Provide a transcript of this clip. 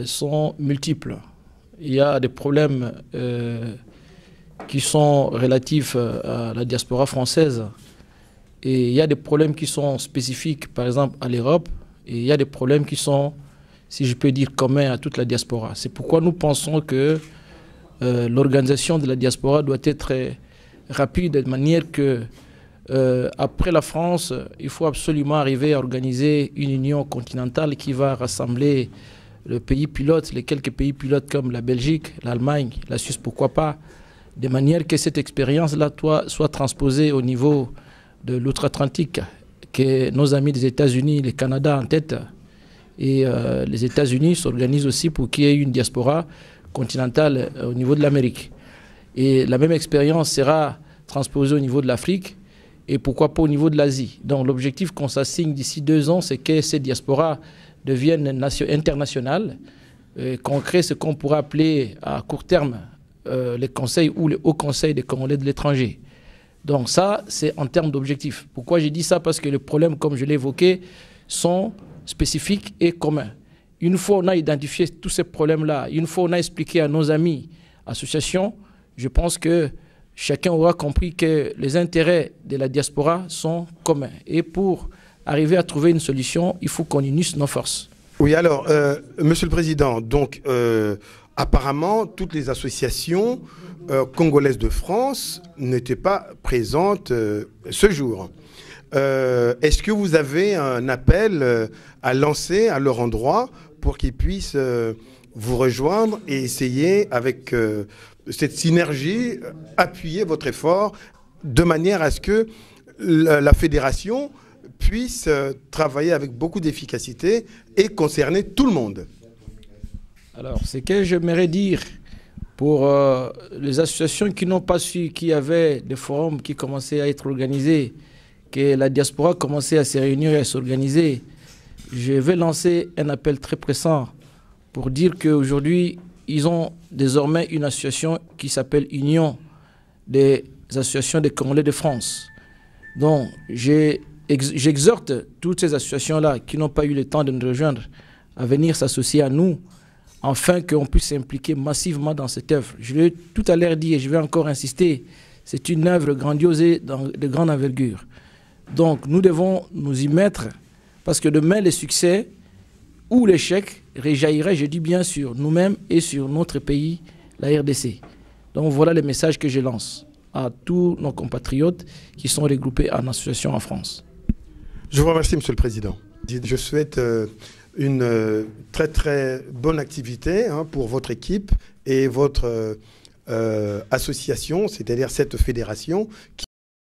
sont multiples. Il y a des problèmes qui sont relatifs à la diaspora française et il y a des problèmes qui sont spécifiques, par exemple, à l'Europe, et il y a des problèmes qui sont, si je peux dire, communs à toute la diaspora. C'est pourquoi nous pensons que l'organisation de la diaspora doit être rapide, de manière que, après la France, il faut absolument arriver à organiser une union continentale qui va rassembler le pays pilote, les quelques pays pilotes comme la Belgique, l'Allemagne, la Suisse, pourquoi pas, de manière que cette expérience-là soit transposée au niveau de l'outre-Atlantique, que nos amis des États-Unis, le Canada en tête, et les États-Unis s'organisent aussi pour qu'il y ait une diaspora continentale au niveau de l'Amérique. Et la même expérience sera transposée au niveau de l'Afrique et pourquoi pas au niveau de l'Asie. Donc l'objectif qu'on s'assigne d'ici 2 ans, c'est que ces diasporas deviennent internationales, qu'on crée ce qu'on pourrait appeler à court terme les conseils ou les hauts conseils des Congolais de l'étranger. Donc ça, c'est en termes d'objectifs. Pourquoi j'ai dit ça? Parce que les problèmes, comme je l'ai évoqué, sont spécifiques et communs. Une fois on a identifié tous ces problèmes-là, une fois on a expliqué à nos amis associations, je pense que chacun aura compris que les intérêts de la diaspora sont communs. Et pour arriver à trouver une solution, il faut qu'on unisse nos forces. Oui, alors, Monsieur le Président, donc apparemment, toutes les associations congolaises de France n'étaient pas présentes ce jour. Est-ce que vous avez un appel à lancer à leur endroit pour qu'ils puissent vous rejoindre et essayer, avec cette synergie, appuyer votre effort de manière à ce que la fédération puisse travailler avec beaucoup d'efficacité et concerner tout le monde? Alors, ce que j'aimerais dire pour les associations qui n'ont pas su qu'il y avait des forums qui commençaient à être organisés, que la diaspora commençait à se réunir et à s'organiser, je vais lancer un appel très pressant pour dire qu'aujourd'hui, ils ont désormais une association qui s'appelle Union des associations des Congolais de France. Donc, j'exhorte toutes ces associations-là qui n'ont pas eu le temps de nous rejoindre à venir s'associer à nous afin qu'on puisse s'impliquer massivement dans cette œuvre. Je l'ai tout à l'heure dit et je vais encore insister, c'est une œuvre grandiose et de grande envergure. Donc nous devons nous y mettre parce que demain, le succès ou l'échec réjaillirait, je dis bien, sur nous-mêmes et sur notre pays, la RDC. Donc voilà le message que je lance à tous nos compatriotes qui sont regroupés en association en France. Je vous remercie, Monsieur le Président. Je souhaite une très très bonne activité pour votre équipe et votre association, c'est-à-dire cette fédération qui